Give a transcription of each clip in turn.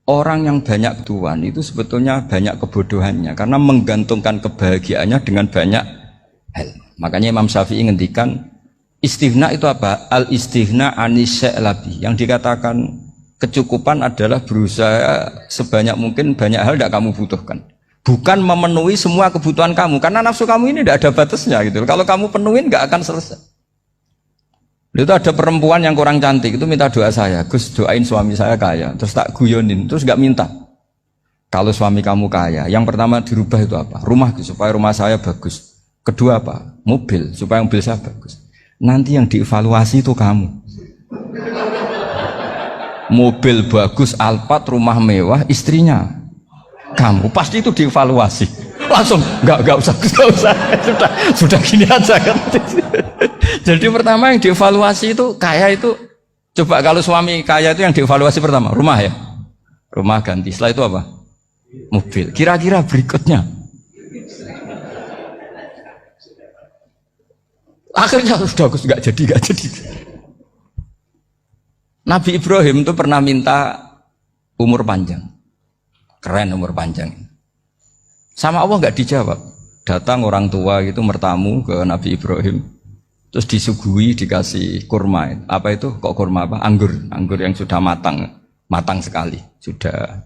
orang yang banyak tuan itu sebetulnya banyak kebodohannya karena menggantungkan kebahagiaannya dengan banyak hal. Makanya Imam Syafi'i ngendikan istighna itu apa? Al istighna anisya'i. Yang dikatakan kecukupan adalah berusaha sebanyak mungkin banyak hal tidak kamu butuhkan. Bukan memenuhi semua kebutuhan kamu karena nafsu kamu ini tidak ada batasnya gitu. Kalau kamu penuhin nggak akan selesai. Itu ada perempuan yang kurang cantik itu minta doa saya, Gus doain suami saya kaya, terus tak guyonin, terus nggak minta. Kalau suami kamu kaya, yang pertama dirubah itu apa? Rumah supaya rumah saya bagus. Kedua apa? Mobil supaya mobil saya bagus. Nanti yang dievaluasi itu kamu. Mobil bagus, Alphard, rumah mewah, istrinya kamu pasti itu dievaluasi. Langsung nggak usah sudah gini aja kan. Jadi pertama yang dievaluasi itu kaya itu, coba kalau suami kaya itu yang dievaluasi pertama rumah ya, rumah ganti. Setelah itu apa? Mobil. Kira-kira berikutnya akhirnya sudah nggak jadi. Nabi Ibrahim itu pernah minta umur panjang, keren umur panjang. Sama Allah nggak dijawab. Datang orang tua gitu mertamu ke Nabi Ibrahim. Terus disuguhi dikasih kurma. Apa itu? Kok kurma apa? Anggur yang sudah matang sekali. Sudah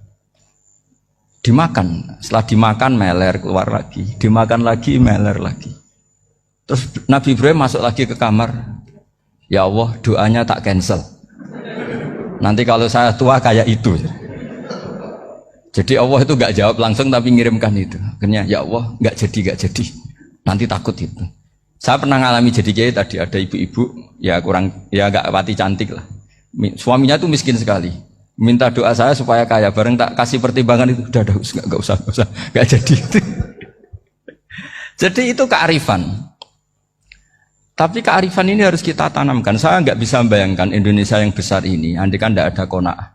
dimakan. Setelah dimakan meler keluar lagi. Dimakan lagi meler lagi. Terus Nabi Ibrahim masuk lagi ke kamar. Ya Allah, doanya tak cancel. Nanti kalau saya tua kayak itu. Jadi Allah itu nggak jawab langsung tapi ngirimkan itu. Akhirnya ya Allah nggak jadi. Nanti takut itu. Saya pernah ngalami jadi kiai tadi ada ibu-ibu ya nggak pati cantik lah. Suaminya tuh miskin sekali. Minta doa saya supaya kaya. Bareng tak kasih pertimbangan itu udah nggak usah nggak jadi. Jadi itu kearifan. Tapi kearifan ini harus kita tanamkan. Saya nggak bisa membayangkan Indonesia yang besar ini. Andai kan tidak ada qanaah.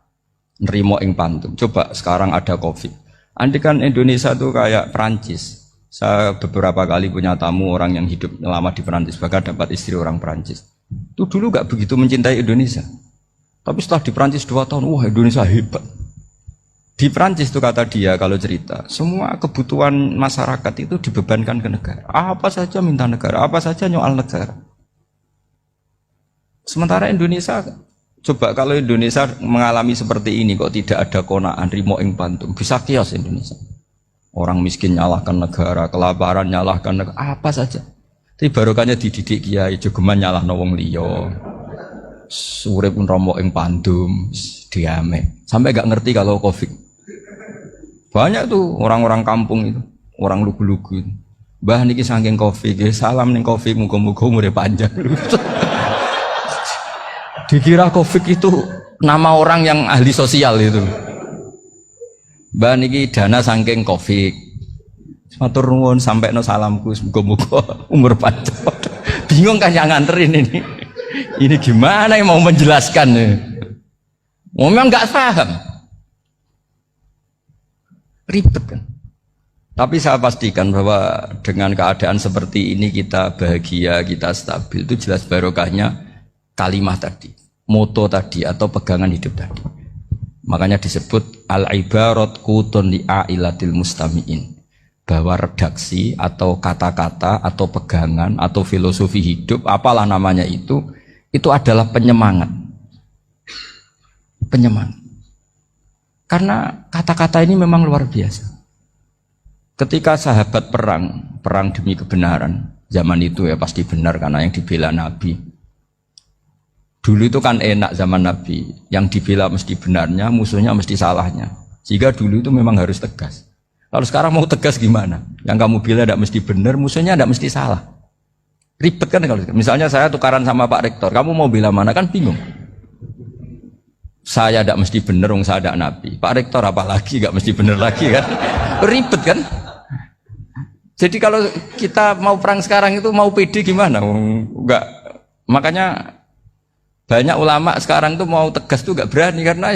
Nerimo ing pantum. Coba sekarang ada Covid. Andai kan Indonesia tuh kayak Perancis. Saya beberapa kali punya tamu orang yang hidup lama di Perancis, bahkan dapat istri orang Perancis. Itu dulu gak begitu mencintai Indonesia. Tapi setelah di Perancis 2 tahun, wah Indonesia hebat. Di Perancis itu kata dia kalau cerita, semua kebutuhan masyarakat itu dibebankan ke negara. Apa saja minta negara, apa saja nyoal negara. Sementara Indonesia, coba kalau Indonesia mengalami seperti ini kok tidak ada qanaah rimo ing pantum, bisa kios Indonesia. Orang miskin nyalahkan negara, kelaparan nyalahkan negara, apa saja. Tapi barokahnya dididik kiai, jogeman nyalahno wong liya. Urip pun romo ing pandum, diame. Sampai gak ngerti kalau Covid. Banyak tuh orang-orang kampung itu, orang lugu-lugu itu. Mbah niki saking Covid, salam ning Covid, muga-muga umure panjang. Dikira Covid itu nama orang yang ahli sosial itu. Mbak niki dana saking Covid. Matur nuwun sampekno salamku muga-muga umur panjang. Bingung kan yang nganterin ini. Ini gimana yang mau menjelaskan? Memang enggak paham. Ribet kan. Tapi saya pastikan bahwa dengan keadaan seperti ini kita bahagia, kita stabil, itu jelas barokahnya kalimat tadi, moto tadi atau pegangan hidup tadi. Makanya disebut al-ibarat qutun li'ailatil mustami'in, bahwa redaksi atau kata-kata atau pegangan atau filosofi hidup apalah namanya itu adalah penyemangat. Karena kata-kata ini memang luar biasa. Ketika sahabat perang demi kebenaran, zaman itu ya pasti benar karena yang dibela Nabi. Dulu itu kan enak zaman Nabi, yang dibela mesti benarnya, musuhnya mesti salahnya. Sehingga dulu itu memang harus tegas. Kalau sekarang mau tegas gimana? Yang kamu bela tidak mesti benar, musuhnya tidak mesti salah. Ribet kan kalau misalnya saya tukaran sama Pak Rektor, kamu mau bela mana kan bingung. Saya tidak mesti benar, saya tidak Nabi. Pak Rektor apalagi nggak mesti benar lagi kan? Ribet kan? Jadi kalau kita mau perang sekarang itu mau pede gimana? Enggak. Makanya banyak ulama sekarang tuh mau tegas tuh gak berani karena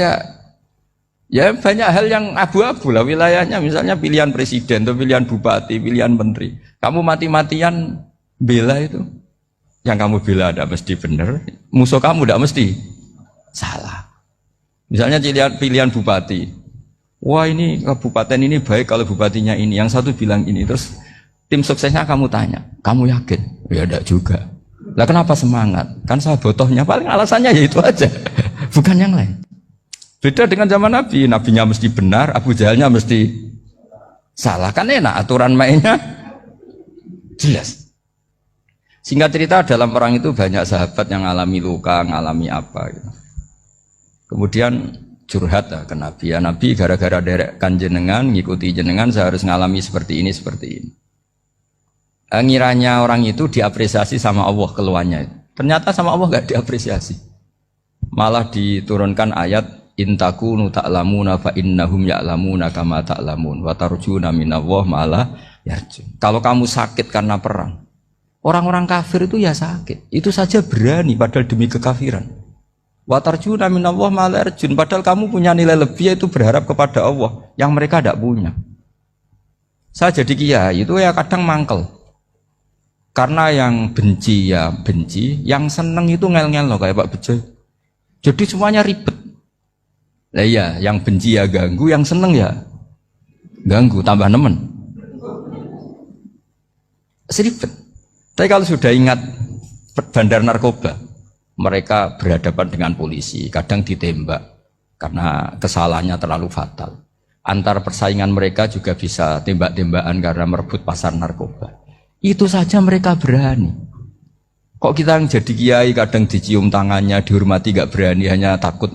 ya banyak hal yang abu-abu lah wilayahnya, misalnya pilihan presiden atau pilihan bupati, pilihan menteri. Kamu mati-matian bela itu, yang kamu bela tidak mesti benar, musuh kamu tidak mesti salah. Misalnya pilihan bupati, Wah ini kabupaten ini baik kalau bupatinya ini, yang satu bilang ini, terus tim suksesnya kamu tanya, kamu yakin? Ya enggak juga. Lah kenapa semangat? Kan saya botohnya, paling alasannya ya itu aja, bukan yang lain. Beda dengan zaman Nabi, Nabinya mesti benar, Abu Jahalnya mesti salah, kan enak aturan mainnya jelas. Singkat cerita dalam perang itu banyak sahabat yang alami luka, ngalami apa gitu. Kemudian curhat ke Nabi, ya Nabi gara-gara derekkan jenengan, ngikuti jenengan saya harus ngalami seperti ini, seperti ini. Ngiranya orang itu diapresiasi sama Allah keluarnya. Ternyata sama Allah gak diapresiasi. Malah diturunkan ayat intakunu ta'lamuna fa innahum ya'lamuna kama ta'lamun wa tarjuna minallah ma'ala yarjun. Kalau kamu sakit karena perang, orang-orang kafir itu ya sakit. Itu saja berani padahal demi kekafiran. Wa tarjuna minallah ma'ala yarjun. Padahal kamu punya nilai lebih, yaitu berharap kepada Allah yang mereka tidak punya. Saya jadi kiai itu ya kadang mangkel. Karena yang benci ya benci, yang seneng itu ngel-ngel loh kayak Pak Bejo. Jadi semuanya ribet. Lah iya, yang benci ya ganggu, yang seneng ya ganggu, tambah nemen. Seribet. Tapi kalau sudah ingat bandar narkoba, mereka berhadapan dengan polisi, kadang ditembak karena kesalahannya terlalu fatal. Antar persaingan mereka juga bisa tembak-tembakan karena merebut pasar narkoba. Itu saja mereka berani. Kok kita yang jadi kiai kadang dicium tangannya, dihormati gak berani, hanya takut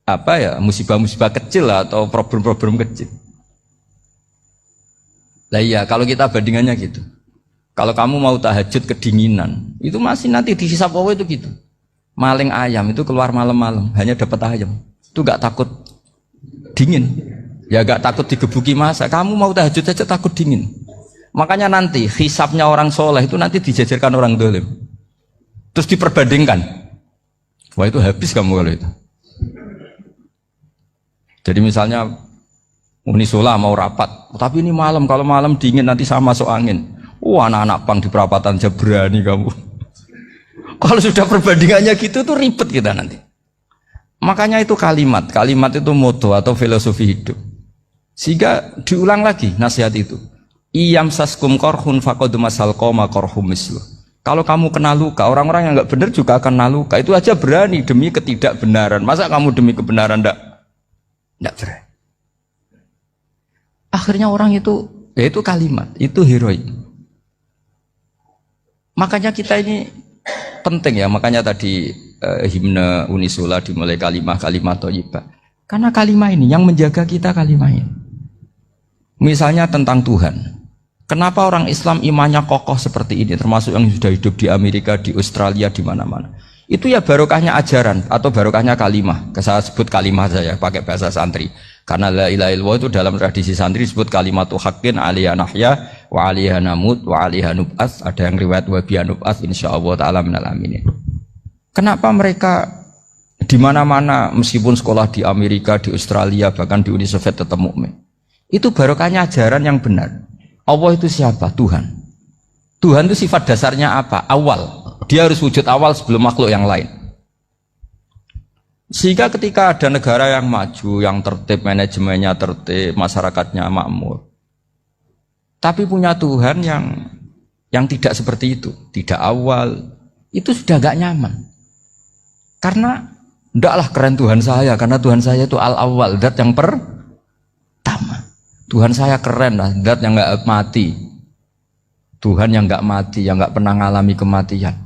apa ya, musibah-musibah kecil lah, atau problem-problem kecil. Lah iya, kalau kita bandingannya gitu. Kalau kamu mau tahajud kedinginan, itu masih nanti dihisab Allah itu gitu. Maling ayam itu keluar malam-malam, hanya dapat ayam. Itu gak takut dingin. Ya gak takut digebuki masa. Kamu mau tahajud aja takut dingin. Makanya nanti hisabnya orang soleh itu nanti dijajarkan orang dolim, terus diperbandingkan. Wah itu habis kamu kalau itu. Jadi misalnya Unisola mau rapat, tapi ini malam, kalau malam dingin nanti sama masuk angin. Wah anak-anak pang di perapatan aja berani kamu. Kalau sudah perbandingannya gitu tuh ribet kita nanti. Makanya itu kalimat itu moto atau filosofi hidup. Sehingga diulang lagi nasihat itu. Iyam saskum korhun faqad masal qoma korhum mislu. Kalau kamu kena luka, orang-orang yang nggak benar juga akan kena luka. Itu aja berani demi ketidakbenaran. Masa kamu demi kebenaran ndak berani? Akhirnya orang itu, ya itu kalimat, itu heroik. Makanya kita ini penting ya. Makanya tadi himne Unisola dimulai kalimat thayyibah. Karena kalimat ini yang menjaga kita, kalimat ini. Misalnya tentang Tuhan. Kenapa orang Islam imannya kokoh seperti ini, termasuk yang sudah hidup di Amerika, di Australia, di mana-mana. Itu ya barokahnya ajaran atau barokahnya kalimah. Saya sebut kalimah saja pakai bahasa santri. Karena la ilaha illallah itu dalam tradisi santri disebut kalimatu haqqin alaiha nahya wa alaiha namut wa alaiha nub'ats. Ada yang riwayat wa biha nub'ats insyaallah taala minal aminin. Kenapa mereka di mana-mana meskipun sekolah di Amerika, di Australia, bahkan di Uni Soviet tetap mukmin? Itu barokahnya ajaran yang benar. Allah itu siapa? Tuhan. Tuhan itu sifat dasarnya apa? Awal. Dia harus wujud awal sebelum makhluk yang lain. Sehingga ketika ada negara yang maju, yang tertib, manajemennya tertib, masyarakatnya makmur, tapi punya Tuhan yang tidak seperti itu, tidak awal, itu sudah gak nyaman. Karena ndaklah keren Tuhan saya, karena Tuhan saya itu al-awwal, zat yang pertama. Tuhan saya keren lah, zat yang nggak mati, Tuhan yang nggak mati, yang nggak pernah mengalami kematian.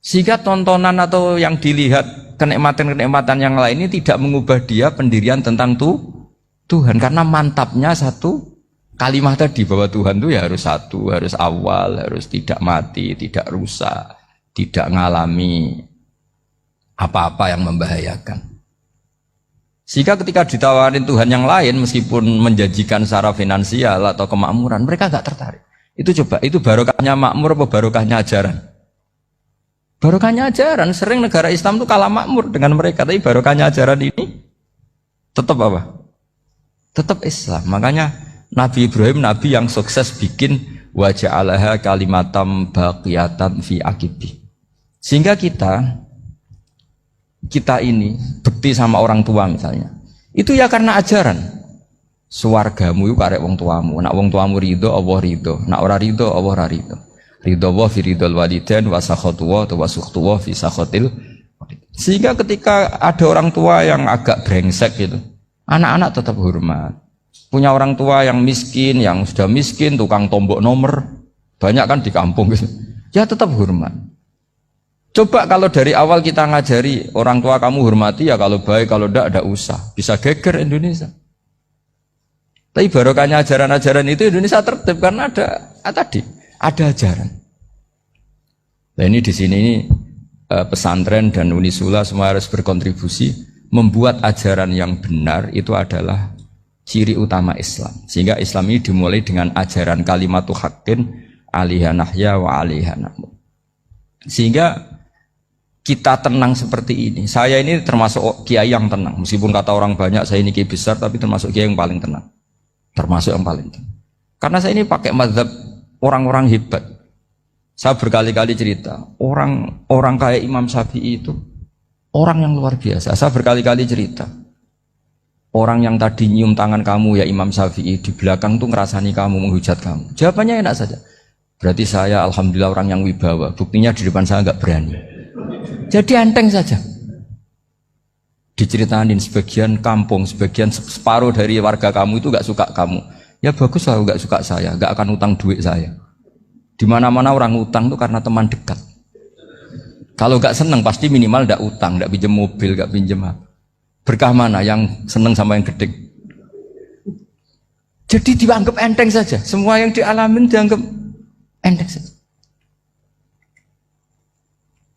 Sehingga tontonan atau yang dilihat kenikmatan-kenikmatan yang lain ini tidak mengubah dia pendirian tentang Tuhan, karena mantapnya satu kalimat tadi bahwa Tuhan itu ya harus satu, harus awal, harus tidak mati, tidak rusak, tidak mengalami apa-apa yang membahayakan. Sehingga ketika ditawarin Tuhan yang lain, meskipun menjanjikan secara finansial atau kemakmuran, mereka gak tertarik. Itu coba, itu barokahnya makmur apa barokahnya ajaran? Barokahnya ajaran. Sering negara Islam itu kalah makmur dengan mereka, tapi barokahnya ajaran ini tetap apa? Tetap Islam. Makanya Nabi Ibrahim, Nabi yang sukses bikin wa ja'alaha kalimatam baqiyatan fi aqibi. Sehingga kita ini bekti sama orang tua misalnya, Itu ya karena ajaran. Suwargamu itu karek wong tuamu. Nak wong tuamu ridho, Allah ridho. Nak ora ridho, Allah ora ridho. Ridho wa fi ridhol walidain wa sakhatu wa sukhtu wa fi sakhatil. Sehingga ketika ada orang tua yang agak brengsek gitu, anak-anak tetap hormat. Punya orang tua yang miskin, yang sudah miskin, tukang tombok nomor, banyak kan di kampung gitu. Ya tetap hormat. Coba kalau dari awal kita ngajari orang tua kamu hormati ya, kalau baik, kalau tidak usah. Bisa geger Indonesia. Tapi barokahnya ajaran-ajaran itu Indonesia tertib karena ada ajaran. Nah ini di sini ini pesantren dan Unisula semua harus berkontribusi membuat ajaran yang benar itu adalah ciri utama Islam. Sehingga Islam ini dimulai dengan ajaran kalimatu haqqin alaiha nahya wa alaiha namut. Sehingga kita tenang seperti ini. Saya ini termasuk kiai yang tenang. Meskipun kata orang banyak saya ini kiai besar, tapi termasuk kiai yang paling tenang. Termasuk yang paling tenang. Karena saya ini pakai mazhab orang-orang hebat. Saya berkali-kali cerita, orang kayak Imam Syafi'i itu orang yang luar biasa. Saya berkali-kali cerita, orang yang tadi nyium tangan kamu ya Imam Syafi'i, di belakang tuh ngerasani kamu, menghujat kamu. Jawabannya enak saja. Berarti saya alhamdulillah orang yang wibawa. Buktinya di depan saya nggak berani. Jadi enteng saja. Diceritain sebagian kampung, sebagian separuh dari warga kamu itu nggak suka kamu. Ya bagus lah nggak suka saya, nggak akan utang duit saya. Di mana-mana orang utang itu karena teman dekat. Kalau nggak seneng pasti minimal nggak utang, nggak pinjam mobil, nggak pinjam apa. Berkah mana yang seneng sama yang gede? Jadi dianggap enteng saja. Semua yang dialamin dianggap enteng saja.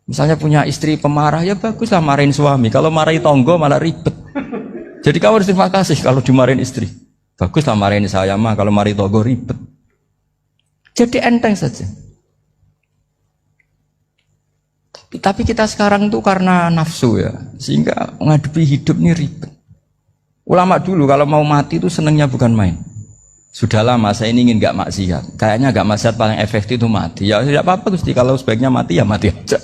Misalnya punya istri pemarah, ya baguslah marahin suami. Kalau marahin tonggo malah ribet. Jadi kamu harus terima kasih kalau dimarahin istri. Baguslah marahin saya mah, kalau marahin tonggo ribet. Jadi enteng saja. Tapi kita sekarang tuh karena nafsu ya, sehingga menghadapi hidup ini ribet. Ulama dulu kalau mau mati itu senengnya bukan main. Sudah lama saya ini ingin gak maksiat. Kayaknya gak maksiat paling efektif itu mati. Ya tidak apa-apa Gusti, kalau sebaiknya mati ya mati aja.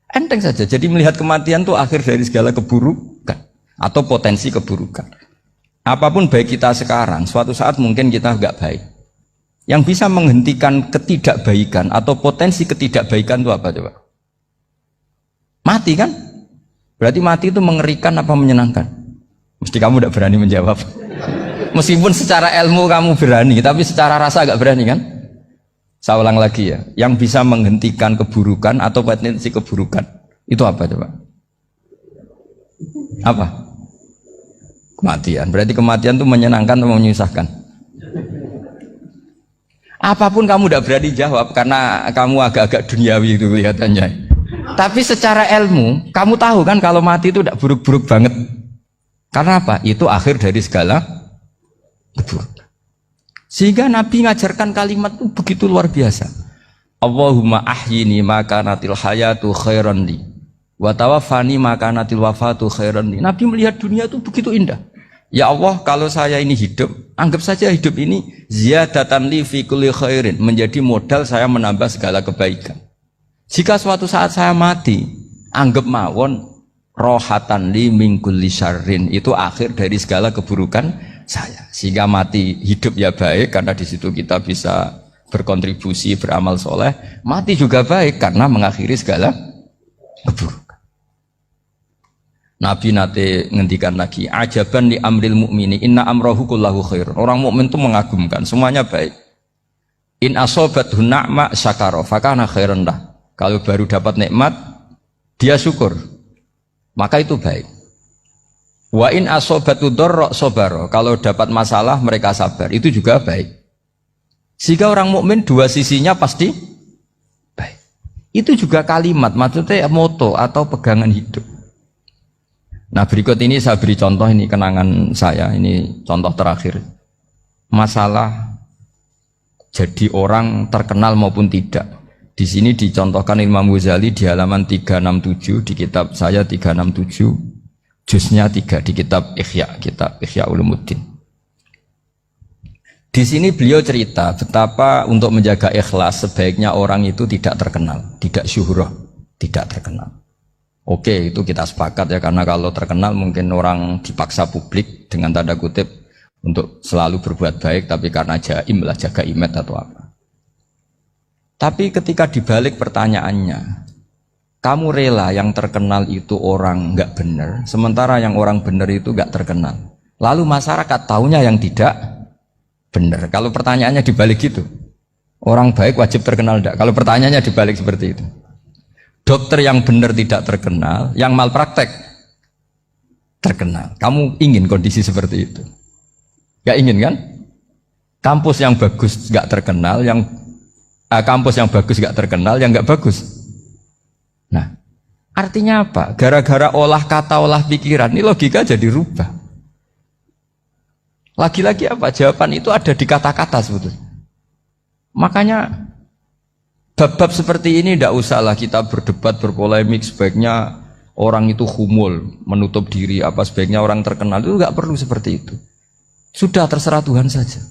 Enteng saja. Jadi melihat kematian itu akhir dari segala keburukan atau potensi keburukan. Apapun baik kita sekarang, suatu saat mungkin kita nggak baik. Yang bisa menghentikan ketidakbaikan atau potensi ketidakbaikan itu apa coba? Mati kan? Berarti mati itu mengerikan apa menyenangkan? Mesti kamu tidak berani menjawab. Meskipun secara ilmu kamu berani, tapi secara rasa nggak berani kan? Saya ulang lagi ya, yang bisa menghentikan keburukan atau potensi keburukan itu apa coba? Apa? Kematian. Berarti kematian itu menyenangkan atau menyusahkan? Apapun kamu tidak berani jawab karena kamu agak-agak duniawi itu kelihatannya. Tapi secara ilmu, kamu tahu kan kalau mati itu tidak buruk-buruk banget. Karena apa? Itu akhir dari segala keburukan. Sehingga Nabi ngajarkan kalimat itu begitu luar biasa. Allahumma ahyini maka natil hayatu khairan li wa tawaffani maka natil wafatu khairan li. Nabi melihat dunia itu begitu indah. Ya Allah, kalau saya ini hidup, anggap saja hidup ini ziyadatan li fi kulli khairin, menjadi modal saya menambah segala kebaikan. Jika suatu saat saya mati, anggap mawon rohatan li min kulli syarrin, itu akhir dari segala keburukan saya. Sehingga mati hidup ya baik karena di situ kita bisa berkontribusi beramal soleh. Mati juga baik karena mengakhiri segala keburukan. Nabi nate ngendikan lagi, ajaban li amril mu'mini inna amrahu kullahu khair. Orang mukmin itu mengagumkan, semuanya baik. In asobathu na'ma syakara fakana khairan lah. Kalau baru dapat nikmat dia syukur, maka itu baik. Wa in asobatu dharra sabara, kalau dapat masalah mereka sabar, itu juga baik. Sehingga orang mukmin dua sisinya pasti baik. Itu juga kalimat, maksudnya moto atau pegangan hidup. Nah berikut ini saya beri contoh, ini kenangan saya, ini contoh terakhir. Masalah jadi orang terkenal maupun tidak. Di sini dicontohkan Imam Ghazali di halaman 367 di kitab saya 367. Juznya 3 di kitab Ihya Ulumuddin. Di sini beliau cerita betapa untuk menjaga ikhlas sebaiknya orang itu tidak terkenal, tidak syuhrah, tidak terkenal. Oke, itu kita sepakat ya, karena kalau terkenal mungkin orang dipaksa publik dengan tanda kutip untuk selalu berbuat baik, tapi karena jaim lah, jaga image atau apa. Tapi ketika dibalik pertanyaannya, kamu rela yang terkenal itu orang nggak benar, sementara yang orang benar itu nggak terkenal. Lalu masyarakat taunya yang tidak benar. Kalau pertanyaannya dibalik gitu, orang baik wajib terkenal enggak? Kalau pertanyaannya dibalik seperti itu. Dokter yang benar tidak terkenal, yang malpraktek terkenal. Kamu ingin kondisi seperti itu? Gak ingin kan? Kampus yang bagus gak terkenal, kampus yang bagus gak terkenal, yang gak bagus. Nah, artinya apa? Gara-gara olah kata, olah pikiran, ini logika jadi rubah. Lagi-lagi apa? Jawaban itu ada di kata-kata sebetulnya. Makanya bab-bab seperti ini tidak usahlah kita berdebat, berpolemik. Sebaiknya orang itu humul, menutup diri, apa sebaiknya orang terkenal, itu nggak perlu seperti itu. Sudah terserah Tuhan saja.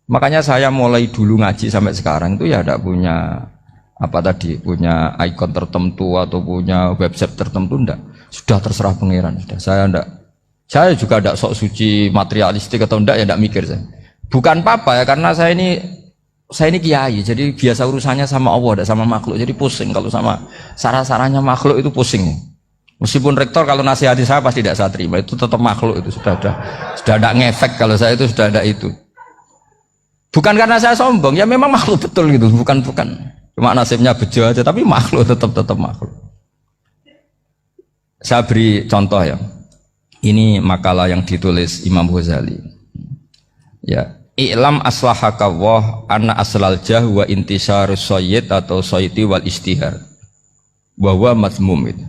Makanya saya mulai dulu ngaji sampai sekarang itu ya tidak punya punya ikon tertentu atau punya website tertentu, enggak. Sudah terserah pangeran. Sudah, saya juga tidak sok suci materialistik atau enggak, ya tidak mikir saya. Bukan apa-apa ya, karena saya ini kiai, jadi biasa urusannya sama Allah, tidak sama makhluk. Jadi pusing kalau sama sarah-sarahnya makhluk itu pusing. Meskipun rektor kalau nasihati saya pasti tidak saya terima, itu tetap makhluk, itu sudah ada ngefek. Kalau saya itu sudah ada itu. Bukan karena saya sombong, ya memang makhluk betul gitu, bukan. Cuma nasibnya bejo aja, tapi makhluk tetap makhluk. Saya beri contoh ya. Ini makalah yang ditulis Imam Ghazali. Ya. I'lam aslahaka Allah anna aslal jah wa intisarus sayyid atau sayyidi wal istihar bahwa mazmum itu.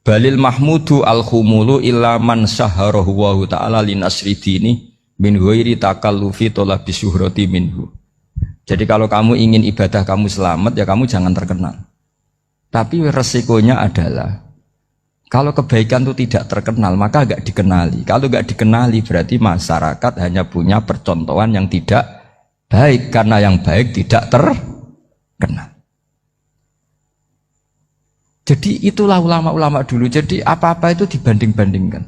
Balil mahmudu al khumulu illa man syaharahu wa ta'ala linasri dini min ghairi takallufi talabi syuhrati minhu. Jadi kalau kamu ingin ibadah kamu selamat, ya kamu jangan terkenal. Tapi resikonya adalah kalau kebaikan itu tidak terkenal, maka agak dikenali. Kalau agak dikenali berarti masyarakat hanya punya percontohan yang tidak baik, karena yang baik tidak terkenal. Jadi itulah ulama-ulama dulu. Jadi apa-apa itu dibanding-bandingkan.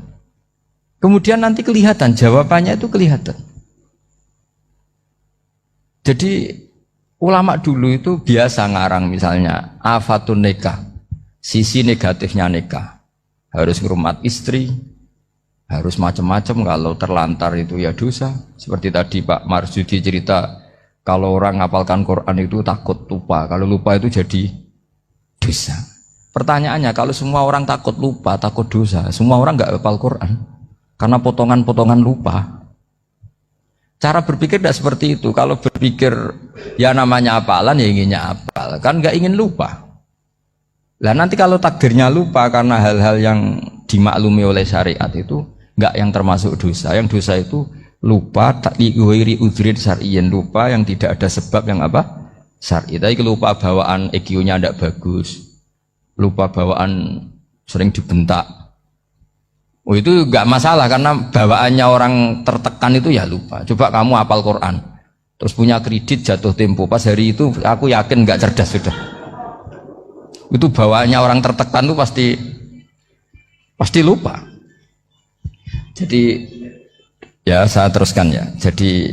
Kemudian nanti kelihatan, jawabannya itu kelihatan. Jadi ulama dulu itu biasa ngarang misalnya afatun nikah, sisi negatifnya nikah. Harus ngurmat istri, harus macam-macam, kalau terlantar itu ya dosa. Seperti tadi Pak Marsudi cerita, kalau orang ngapalkan Quran itu takut lupa, kalau lupa itu jadi dosa. Pertanyaannya, kalau semua orang takut lupa, takut dosa, semua orang nggak hafal Quran karena potongan-potongan lupa. Cara berpikir tidak seperti itu. Kalau berpikir ya namanya hafalan, ya inginnya hafal, kan nggak ingin lupa. Lah nanti kalau takdirnya lupa karena hal-hal yang dimaklumi oleh syariat itu enggak yang termasuk dosa. Yang dosa itu lupa takliwiri udhrin syar'iyyin, lupa yang tidak ada sebab yang apa? Syar'i. Tapi lupa bawaan EQ-nya tidak bagus. Lupa bawaan sering dibentak. Oh itu enggak masalah karena bawaannya orang tertekan itu ya lupa. Coba kamu hafal Quran, terus punya kredit jatuh tempo, pas hari itu aku yakin enggak cerdas sudah. Itu bawaannya orang tertekan itu pasti lupa. Jadi ya saya teruskan ya. Jadi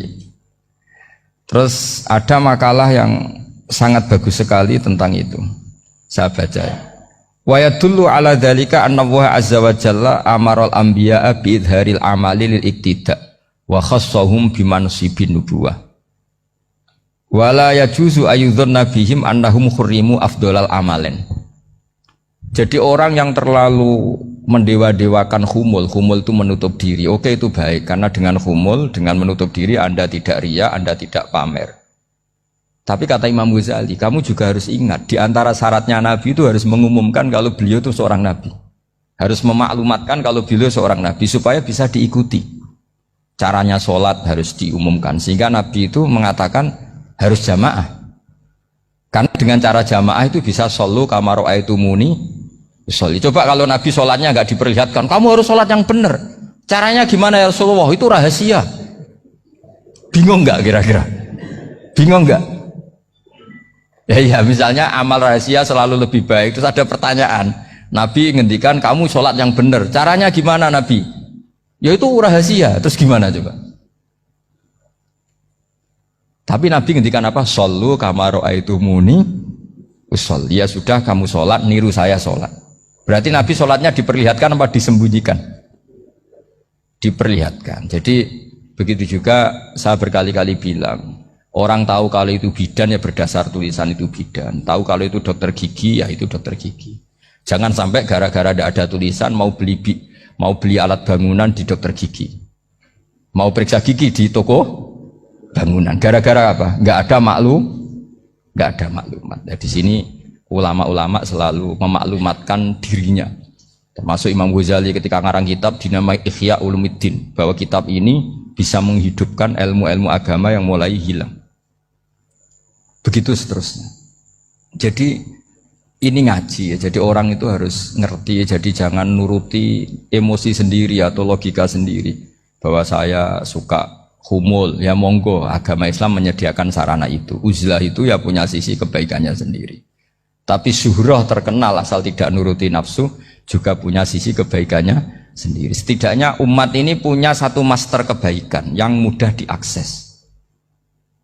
terus ada makalah yang sangat bagus sekali tentang itu. Saya baca ya. Wa yadullu ala dzalika anna Allah azza wa jalla amaral anbiya'a bi idharil amali lil iktida wa khassahum bi mansibin nubuwah. Wala yajuzu ayyudhanna bihim annahum khurrimu afdolal amalen. Jadi orang yang terlalu mendewa-dewakan khumul itu menutup diri. Oke, itu baik, karena dengan khumul, dengan menutup diri Anda tidak riya, Anda tidak pamer. Tapi kata Imam Ghazali, kamu juga harus ingat, di antara syaratnya Nabi itu harus mengumumkan kalau beliau itu seorang Nabi. Harus memaklumatkan kalau beliau seorang Nabi supaya bisa diikuti. Caranya sholat harus diumumkan, sehingga Nabi itu mengatakan harus jamaah. Karena dengan cara jamaah itu bisa shollu kama ra'aitumuni usolli. Coba kalau Nabi sholatnya nggak diperlihatkan, kamu harus sholat yang benar. Caranya gimana ya Rasulullah? Itu rahasia. Bingung nggak kira-kira? Bingung nggak? Ya misalnya amal rahasia selalu lebih baik. Terus ada pertanyaan, Nabi ngendikan kamu sholat yang benar. Caranya gimana Nabi? Ya itu rahasia. Terus gimana coba? Tapi Nabi ngendikan apa? Shollu kama ra'aitumuni usolli. Ya sudah kamu sholat, niru saya sholat. Berarti Nabi sholatnya diperlihatkan apa disembunyikan? Diperlihatkan. Jadi begitu juga saya berkali-kali bilang, orang tahu kalau itu bidan ya berdasar tulisan itu bidan. Tahu kalau itu dokter gigi ya itu dokter gigi. Jangan sampai gara-gara tidak ada tulisan mau beli alat bangunan di dokter gigi, mau periksa gigi di toko bangunan. Gara-gara apa? Nggak ada maklumat. Nah, di sini ulama-ulama selalu memaklumatkan dirinya. Termasuk Imam Ghazali ketika ngarang kitab dinamai Ihya Ulumuddin, bahwa kitab ini bisa menghidupkan ilmu-ilmu agama yang mulai hilang. Begitu seterusnya. Jadi ini ngaji ya, jadi orang itu harus ngerti ya, jadi jangan nuruti emosi sendiri atau logika sendiri bahwa saya suka humul, ya monggo, agama Islam menyediakan sarana itu. Uzlah itu ya punya sisi kebaikannya sendiri. Tapi syuhrah terkenal asal tidak nuruti nafsu juga punya sisi kebaikannya sendiri. Setidaknya umat ini punya satu master kebaikan yang mudah diakses.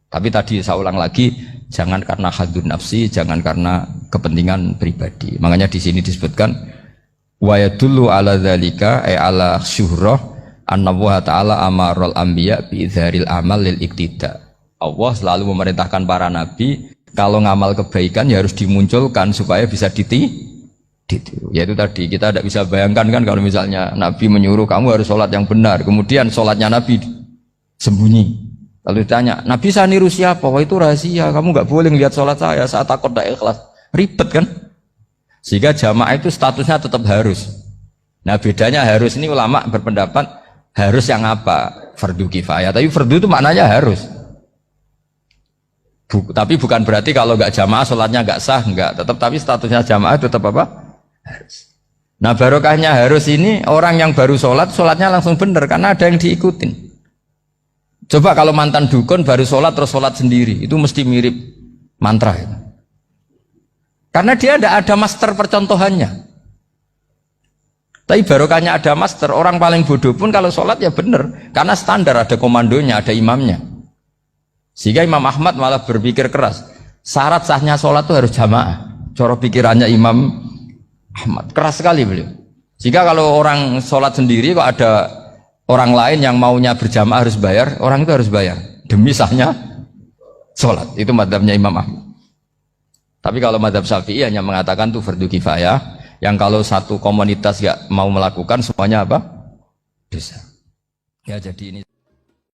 Tapi tadi saya ulang lagi, jangan karena hadun nafsi, jangan karena kepentingan pribadi. Makanya di sini disebutkan wa yadullu ala dzalika ay ala syuhrah anna wa ta'ala amarul anbiya bi idzharil amal lil iktida. Allah selalu memerintahkan para nabi kalau ngamal kebaikan ya harus dimunculkan supaya bisa ditiru. Yaitu tadi kita tidak bisa bayangkan kan kalau misalnya Nabi menyuruh kamu harus sholat yang benar, kemudian sholatnya Nabi sembunyi. Lalu ditanya, Nabi saya niru siapa? Wah itu rahasia, kamu nggak boleh lihat sholat saya, saat takut tidak ikhlas. Ribet kan? Sehingga jamaah itu statusnya tetap harus. Nah bedanya harus ini ulama berpendapat harus yang apa? Fardu kifayah. Tapi fardu itu maknanya harus. Tapi bukan berarti kalau nggak jamaah sholatnya nggak sah, nggak. Tetap tapi statusnya jamaah tetap apa? Harus. Nah barokahnya harus ini orang yang baru sholat, sholatnya langsung benar karena ada yang diikutin. Coba kalau mantan dukun baru sholat terus sholat sendiri, itu mesti mirip mantra ya. Karena dia tidak ada master percontohannya. Tapi barokahnya ada master, orang paling bodoh pun kalau sholat ya benar, karena standar ada komandonya, ada imamnya. Sehingga Imam Ahmad malah berpikir keras, syarat sahnya sholat itu harus jamaah. Cara pikirannya Imam Ahmad, keras sekali beliau. Sehingga kalau orang sholat sendiri kok ada orang lain yang maunya berjamaah harus bayar, orang itu harus bayar demi sahnya sholat. Itu madzhabnya Imam Ahmad. Tapi kalau madzhab Syafi'i hanya mengatakan itu fardu kifayah, yang kalau satu komunitas gak mau melakukan semuanya apa? Dosa. Ya jadi ini